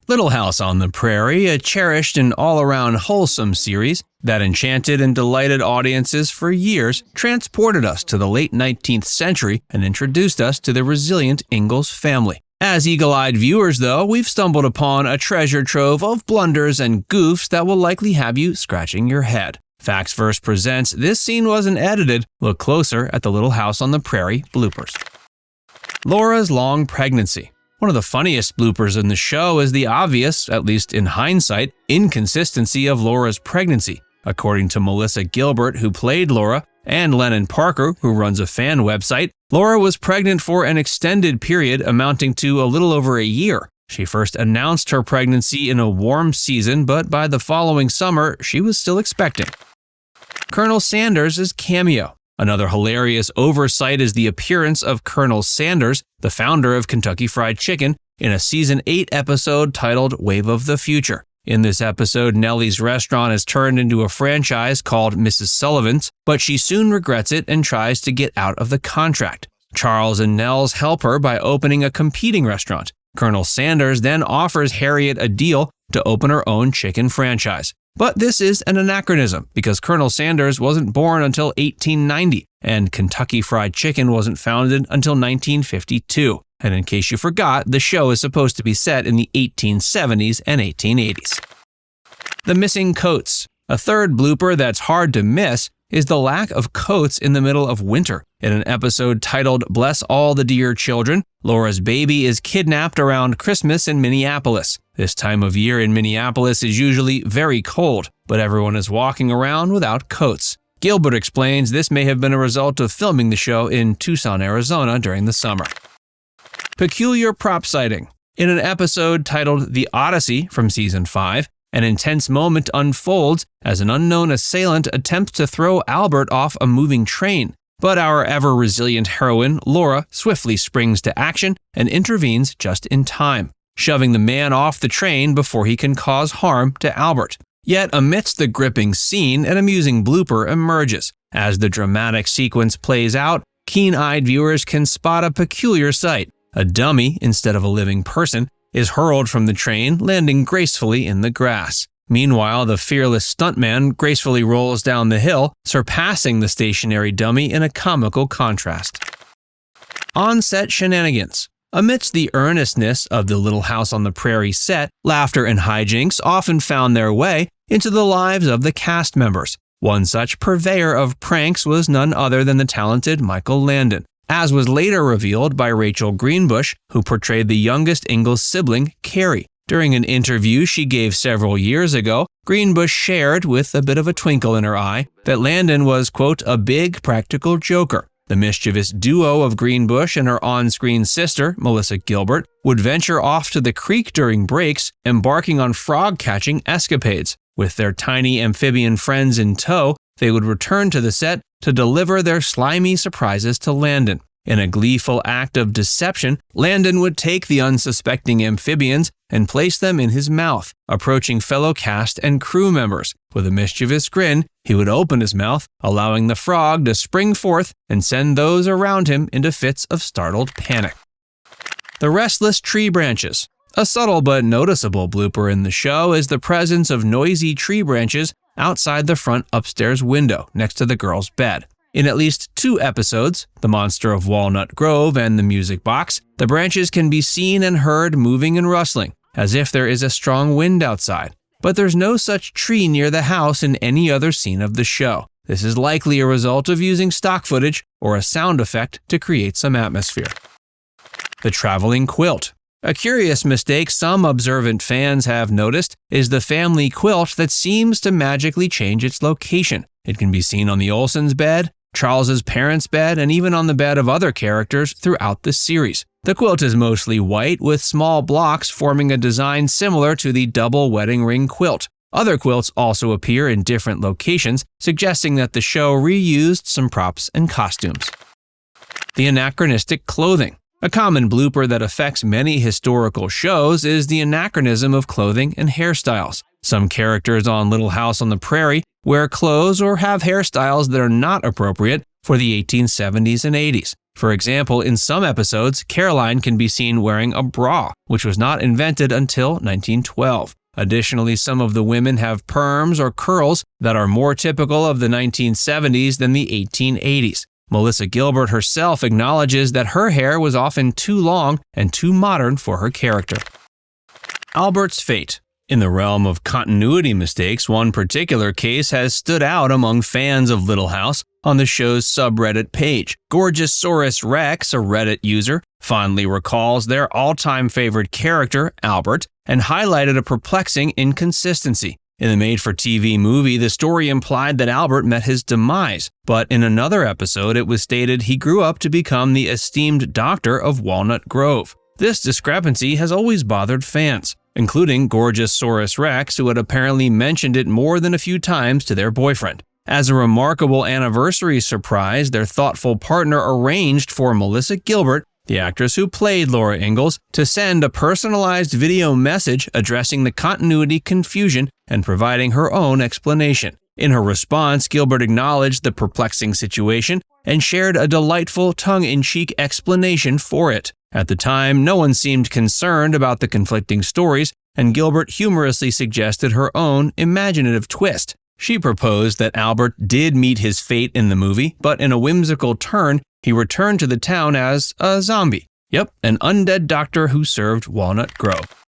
Little House on the Prairie, a cherished and all-around wholesome series that enchanted and delighted audiences for years, transported us to the late 19th century and introduced us to the resilient Ingalls family. As eagle-eyed viewers, though, we've stumbled upon a treasure trove of blunders and goofs that will likely have you scratching your head. Facts Verse presents This Scene Wasn't Edited. Look closer at the Little House on the Prairie bloopers. Laura's long pregnancy. One of the funniest bloopers in the show is the obvious, at least in hindsight, inconsistency of Laura's pregnancy. According to Melissa Gilbert, who played Laura, and Lennon Parker, who runs a fan website, Laura was pregnant for an extended period amounting to a little over a year. She first announced her pregnancy in a warm season, but by the following summer, she was still expecting. Colonel Sanders is Cameo. Another hilarious oversight is the appearance of Colonel Sanders, the founder of Kentucky Fried Chicken, in a Season 8 episode titled Wave of the Future. In this episode, Nellie's restaurant is turned into a franchise called Mrs. Sullivan's, but she soon regrets it and tries to get out of the contract. Charles and Nels help her by opening a competing restaurant. Colonel Sanders then offers Harriet a deal to open her own chicken franchise. But this is an anachronism because Colonel Sanders wasn't born until 1890 and Kentucky Fried Chicken wasn't founded until 1952. And in case you forgot, the show is supposed to be set in the 1870s and 1880s. The missing coats. A third blooper that's hard to miss is the lack of coats in the middle of winter. In an episode titled Bless All the Dear Children, Laura's baby is kidnapped around Christmas in Minneapolis. This time of year in Minneapolis is usually very cold, but everyone is walking around without coats. Gilbert explains this may have been a result of filming the show in Tucson, Arizona during the summer. Peculiar prop sighting. In an episode titled The Odyssey from Season 5, an intense moment unfolds as an unknown assailant attempts to throw Albert off a moving train. But our ever-resilient heroine, Laura, swiftly springs to action and intervenes just in time, shoving the man off the train before he can cause harm to Albert. Yet amidst the gripping scene, an amusing blooper emerges. As the dramatic sequence plays out, keen-eyed viewers can spot a peculiar sight. A dummy, instead of a living person, is hurled from the train, landing gracefully in the grass. Meanwhile, the fearless stuntman gracefully rolls down the hill, surpassing the stationary dummy in a comical contrast. On-set shenanigans. Amidst the earnestness of the Little House on the Prairie set, laughter and hijinks often found their way into the lives of the cast members. One such purveyor of pranks was none other than the talented Michael Landon, as was later revealed by Rachel Greenbush, who portrayed the youngest Ingalls sibling, Carrie. During an interview she gave several years ago, Greenbush shared, with a bit of a twinkle in her eye, that Landon was, quote, a big practical joker. The mischievous duo of Greenbush and her on-screen sister, Melissa Gilbert, would venture off to the creek during breaks, embarking on frog-catching escapades. With their tiny amphibian friends in tow, they would return to the set to deliver their slimy surprises to Landon. In a gleeful act of deception, Landon would take the unsuspecting amphibians and place them in his mouth, approaching fellow cast and crew members. With a mischievous grin, he would open his mouth, allowing the frog to spring forth and send those around him into fits of startled panic. The restless tree branches. A subtle but noticeable blooper in the show is the presence of noisy tree branches outside the front upstairs window next to the girl's bed. In at least 2 episodes, The Monster of Walnut Grove and The Music Box, the branches can be seen and heard moving and rustling, as if there is a strong wind outside. But there's no such tree near the house in any other scene of the show. This is likely a result of using stock footage or a sound effect to create some atmosphere. The Traveling Quilt. A curious mistake some observant fans have noticed is the family quilt that seems to magically change its location. It can be seen on the Olsen's bed, Charles's parents' bed, and even on the bed of other characters throughout the series. The quilt is mostly white with small blocks forming a design similar to the double wedding ring quilt. Other quilts also appear in different locations, suggesting that the show reused some props and costumes. The Anachronistic Clothing. A common blooper that affects many historical shows is the anachronism of clothing and hairstyles. Some characters on Little House on the Prairie wear clothes or have hairstyles that are not appropriate for the 1870s and 80s. For example, in some episodes, Caroline can be seen wearing a bra, which was not invented until 1912. Additionally, some of the women have perms or curls that are more typical of the 1970s than the 1880s. Melissa Gilbert herself acknowledges that her hair was often too long and too modern for her character. Albert's fate. In the realm of continuity mistakes, one particular case has stood out among fans of Little House on the show's subreddit page. Gorgeosaurus Rex, a Reddit user, fondly recalls their all-time favorite character, Albert, and highlighted a perplexing inconsistency. In the made-for-TV movie, the story implied that Albert met his demise, but in another episode it was stated he grew up to become the esteemed doctor of Walnut Grove. This discrepancy has always bothered fans, including Gorgeosaurus Rex, who had apparently mentioned it more than a few times to their boyfriend. As a remarkable anniversary surprise, their thoughtful partner arranged for Melissa Gilbert, the actress who played Laura Ingalls, to send a personalized video message addressing the continuity confusion and providing her own explanation. In her response, Gilbert acknowledged the perplexing situation and shared a delightful tongue-in-cheek explanation for it. At the time, no one seemed concerned about the conflicting stories, and Gilbert humorously suggested her own imaginative twist. She proposed that Albert did meet his fate in the movie, but in a whimsical turn, he returned to the town as a zombie. Yep, an undead doctor who served Walnut Grove.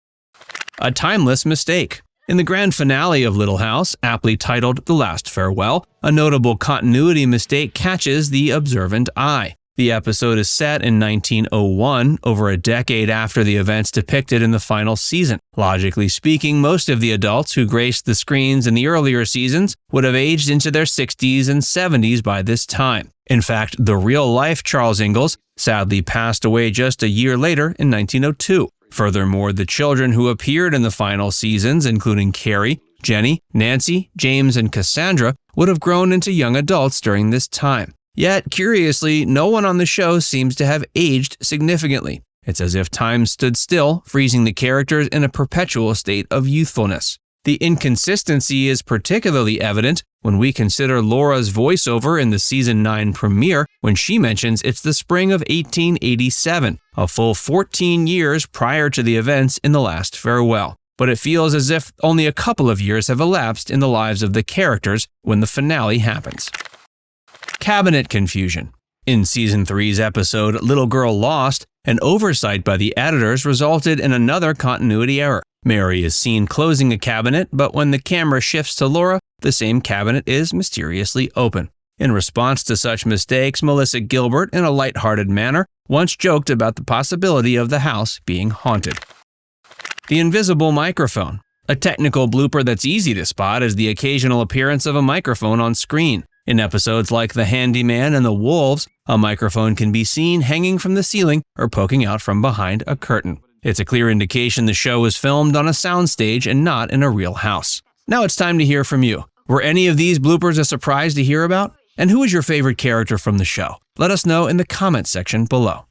A timeless mistake. In the grand finale of Little House, aptly titled The Last Farewell, a notable continuity mistake catches the observant eye. The episode is set in 1901, over a decade after the events depicted in the final season. Logically speaking, most of the adults who graced the screens in the earlier seasons would have aged into their 60s and 70s by this time. In fact, the real-life Charles Ingalls sadly passed away just a year later in 1902. Furthermore, the children who appeared in the final seasons, including Carrie, Jenny, Nancy, James, and Cassandra, would have grown into young adults during this time. Yet, curiously, no one on the show seems to have aged significantly. It's as if time stood still, freezing the characters in a perpetual state of youthfulness. The inconsistency is particularly evident when we consider Laura's voiceover in the Season 9 premiere when she mentions it's the spring of 1887, a full 14 years prior to the events in The Last Farewell. But it feels as if only a couple of years have elapsed in the lives of the characters when the finale happens. Cabinet confusion. In Season 3's episode Little Girl Lost, an oversight by the editors resulted in another continuity error. Mary is seen closing a cabinet, but when the camera shifts to Laura, the same cabinet is mysteriously open. In response to such mistakes, Melissa Gilbert, in a lighthearted manner, once joked about the possibility of the house being haunted. The invisible microphone. A technical blooper that's easy to spot is the occasional appearance of a microphone on screen. In episodes like The Handyman and The Wolves, a microphone can be seen hanging from the ceiling or poking out from behind a curtain. It's a clear indication the show was filmed on a soundstage and not in a real house. Now it's time to hear from you. Were any of these bloopers a surprise to hear about? And who is your favorite character from the show? Let us know in the comments section below.